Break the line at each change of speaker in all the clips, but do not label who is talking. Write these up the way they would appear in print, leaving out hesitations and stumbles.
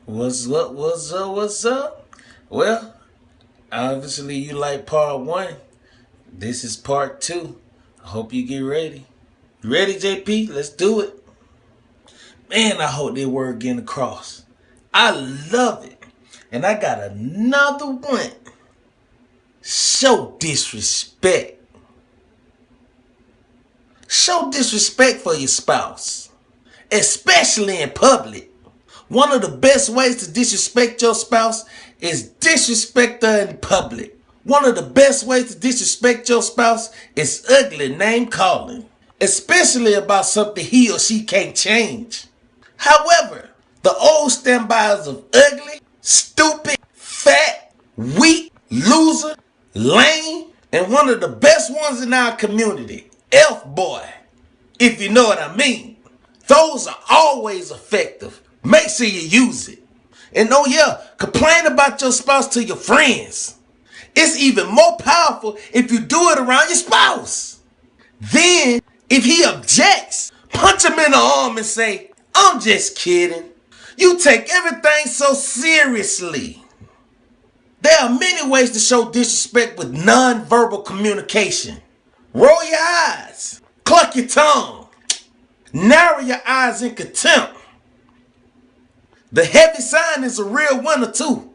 What's up? What's up? What's up? Well, obviously you like part one. This is part two. I hope you get ready. You ready, JP? Let's do it. Man, I hope that word getting across. I love it. And I got another one. Show disrespect. Show disrespect for your spouse, especially in public. One of the best ways to disrespect your spouse is disrespect her in public. One of the best ways to disrespect your spouse is ugly name calling, especially about something he or she can't change. However, the old standbys of ugly, stupid, fat, weak, loser, lame, and one of the best ones in our community, F-boy, if you know what I mean. Those are always effective. Make sure you use it. And oh yeah, complain about your spouse to your friends. It's even more powerful if you do it around your spouse. Then, if he objects, punch him in the arm and say, I'm just kidding. You take everything so seriously. There are many ways to show disrespect with non-verbal communication. Roll your eyes. Cluck your tongue. Narrow your eyes in contempt. The heavy sign is a real winner too.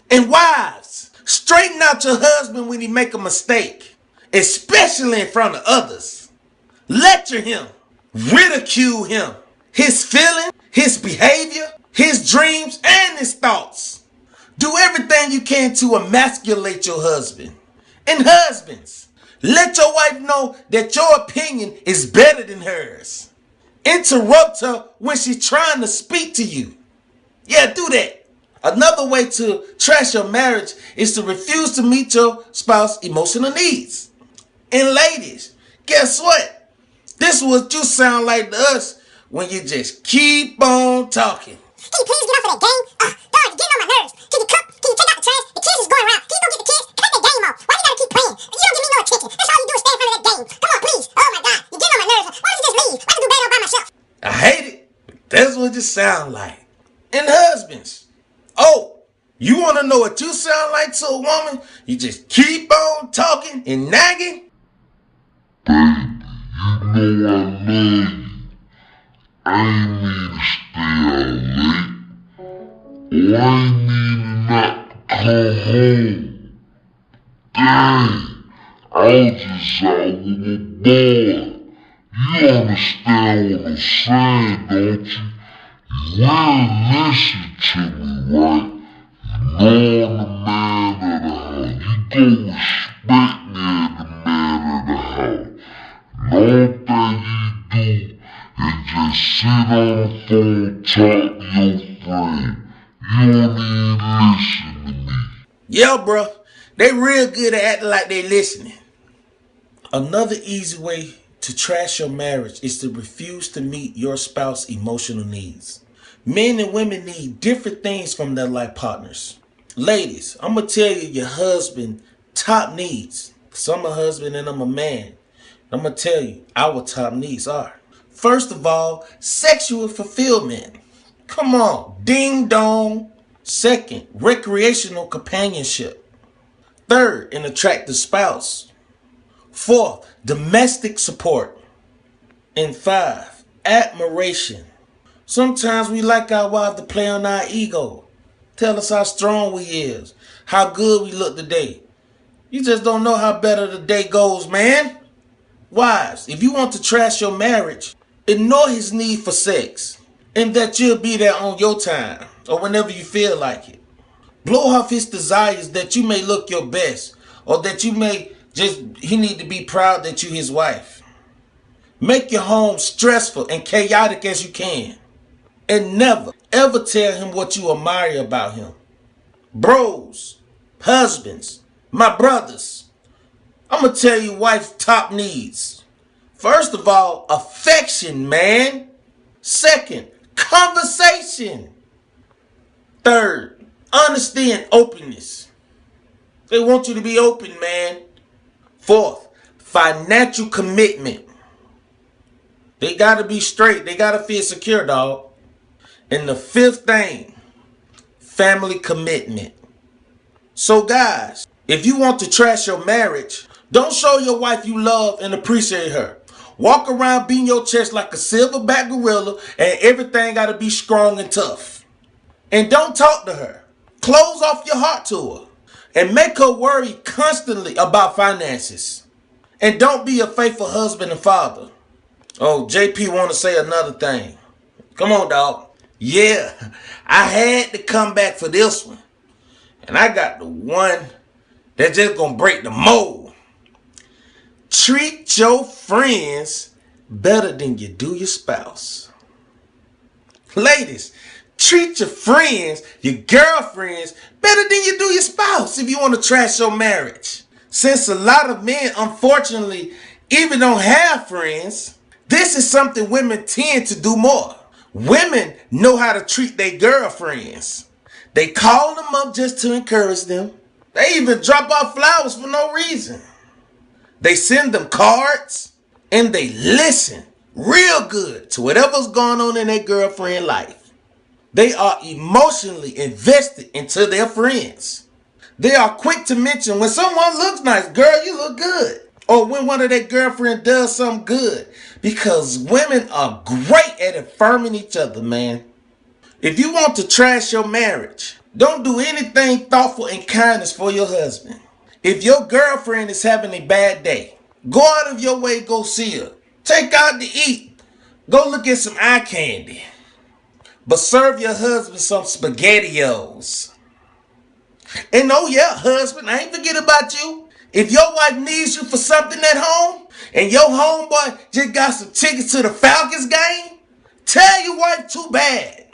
And wives, straighten out your husband when he make a mistake, especially in front of others. Lecture him, ridicule him, his feelings, his behavior, his dreams, and his thoughts. Do everything you can to emasculate your husband. And husbands, let your wife know that your opinion is better than hers. Interrupt her when she's trying to speak to you. Yeah, do that. Another way to trash your marriage is to refuse to meet your spouse's emotional needs. And ladies, guess what? This is what you sound like to us when you just keep on talking.
Can you please get off of that game? Dog, you're getting on my nerves. Can you cook? Can you take out the trash? The kids is going around. Can you go get the kids? Cut that game off. Why you gotta keep playing? You don't give me no attention. That's all you do is stand in front of that game. Come on, please. Oh my God, you're getting on my nerves. Why don't you just leave? I can do better all by myself.
I hate it, but that's what you sound like. And husbands, oh, you want to know what you sound like to a woman? You just keep on talking and nagging.
Baby, you know I love you. I ain't mean to stay out late. Or I ain't mean not to come home. Dang, I was just out with my boy. You understand what I'm saying, don't you? You will listen to me, right? You know I'm the man of the house. You go respect me as the man of the house. And all thing you do is just sit on the phone, talk to your friend. You don't even listen to me.
Yeah, bro, they real good at acting like they listening. Another easy way to trash your marriage is to refuse to meet your spouse's emotional needs. Men and women need different things from their life partners. Ladies, I'm going to tell you your husband top needs. Because I'm a husband and I'm a man. I'm going to tell you our top needs are. First of all, sexual fulfillment. Come on, ding dong. Second, recreational companionship. Third, an attractive spouse. Fourth, domestic support. And five, admiration. Sometimes we like our wife to play on our ego. Tell us how strong we is. How good we look today. You just don't know how better the day goes, man. Wives, if you want to trash your marriage, ignore his need for sex. And that you'll be there on your time. Or whenever you feel like it. Blow off his desires that you may look your best. Or that you may he need to be proud that you his wife. Make your home stressful and chaotic as you can. And never, ever tell him what you admire about him. Bros, husbands, my brothers, I'm going to tell you wife's top needs. First of all, affection, man. Second, conversation. Third, honesty and openness. They want you to be open, man. Fourth, financial commitment. They got to be straight. They got to feel secure, dog. And the fifth thing, family commitment. So guys, if you want to trash your marriage, don't show your wife you love and appreciate her. Walk around beating your chest like a silverback gorilla and everything gotta be strong and tough. And don't talk to her. Close off your heart to her. And make her worry constantly about finances. And don't be a faithful husband and father. Oh, JP want to say another thing. Come on, dog. Yeah, I had to come back for this one. And I got the one that's just gonna break the mold. Treat your friends better than you do your spouse. Ladies, treat your friends, your girlfriends, better than you do your spouse if you want to trash your marriage. Since a lot of men, unfortunately, even don't have friends, this is something women tend to do more. Women know how to treat their girlfriends. They call them up just to encourage them. They even drop off flowers for no reason. They send them cards and they listen real good to whatever's going on in their girlfriend life. They are emotionally invested into their friends. They are quick to mention when someone looks nice, girl, you look good. Or when one of their girlfriends does something good. Because women are great at affirming each other, man. If you want to trash your marriage, don't do anything thoughtful and kindness for your husband. If your girlfriend is having a bad day, go out of your way, go see her. Take out to eat. Go look at some eye candy. But serve your husband some SpaghettiOs. And oh yeah, husband, I ain't forget about you. If your wife needs you for something at home, and your homeboy just got some tickets to the Falcons game, tell your wife too bad.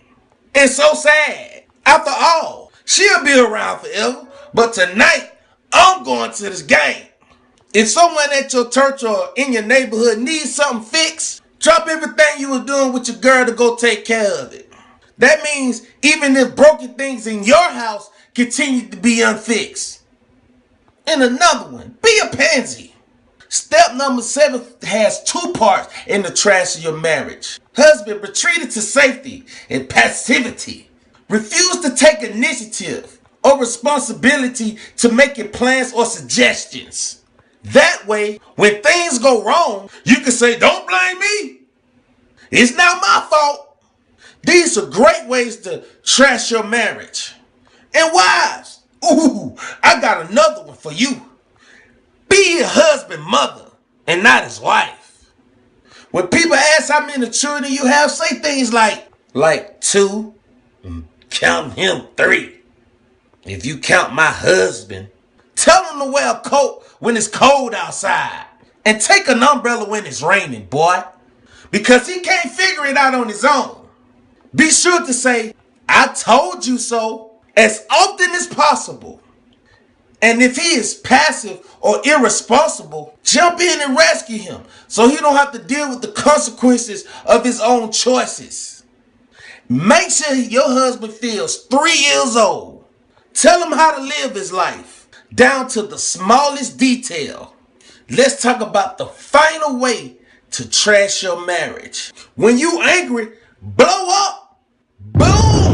And so sad. After all, she'll be around forever. But tonight, I'm going to this game. If someone at your church or in your neighborhood needs something fixed, drop everything you were doing with your girl to go take care of it. That means even if broken things in your house continue to be unfixed. And another one, be a pansy. Step number 7 has 2 parts in the trash of your marriage. Husband, retreated to safety and passivity. Refuse to take initiative or responsibility to making plans or suggestions. That way, when things go wrong, you can say, don't blame me. It's not my fault. These are great ways to trash your marriage. And wives, ooh, I got another one for you. Be a husband, mother, and not his wife. When people ask how many children you have, say things like 2, count him 3. If you count my husband, tell him to wear a coat when it's cold outside. And take an umbrella when it's raining, boy. Because he can't figure it out on his own. Be sure to say, I told you so, as often as possible. And if he is passive or irresponsible, jump in and rescue him so he don't have to deal with the consequences of his own choices. Make sure your husband feels 3 years old. Tell him how to live his life, down to the smallest detail. Let's talk about the final way to trash your marriage. When you angry, blow up. Boom!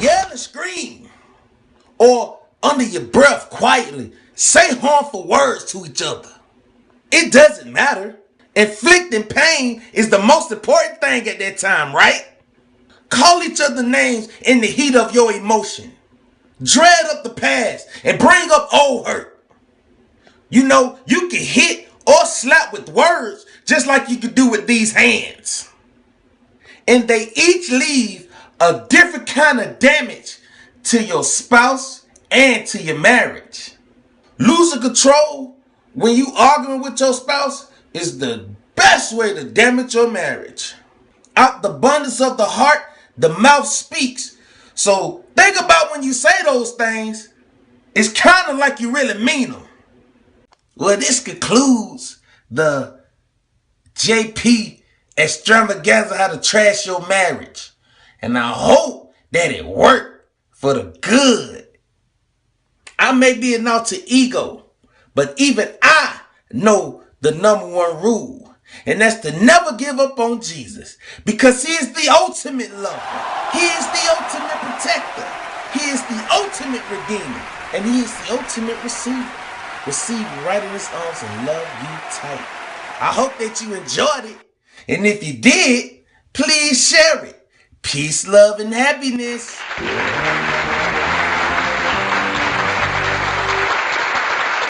Yell and scream. Or under your breath quietly, say harmful words to each other. It doesn't matter. Inflicting pain is the most important thing at that time, right? Call each other names in the heat of your emotion. Dread up the past and bring up old hurt. You know, you can hit or slap with words just like you could do with these hands. And they each leave a different kind of damage to your spouse and to your marriage. Losing control when you arguing with your spouse is the best way to damage your marriage. Out the abundance of the heart, the mouth speaks. So think about when you say those things, it's kind of like you really mean them. Well, this concludes the JP extravaganza how to trash your marriage. And I hope that it worked for the good. I may be an alter ego, but even I know the number 1 rule. And that's to never give up on Jesus, because he is the ultimate lover. He is the ultimate protector. He is the ultimate redeemer. And he is the ultimate receiver. Receive you right in his arms and love you tight. I hope that you enjoyed it. And if you did, please share it. Peace, love, and happiness.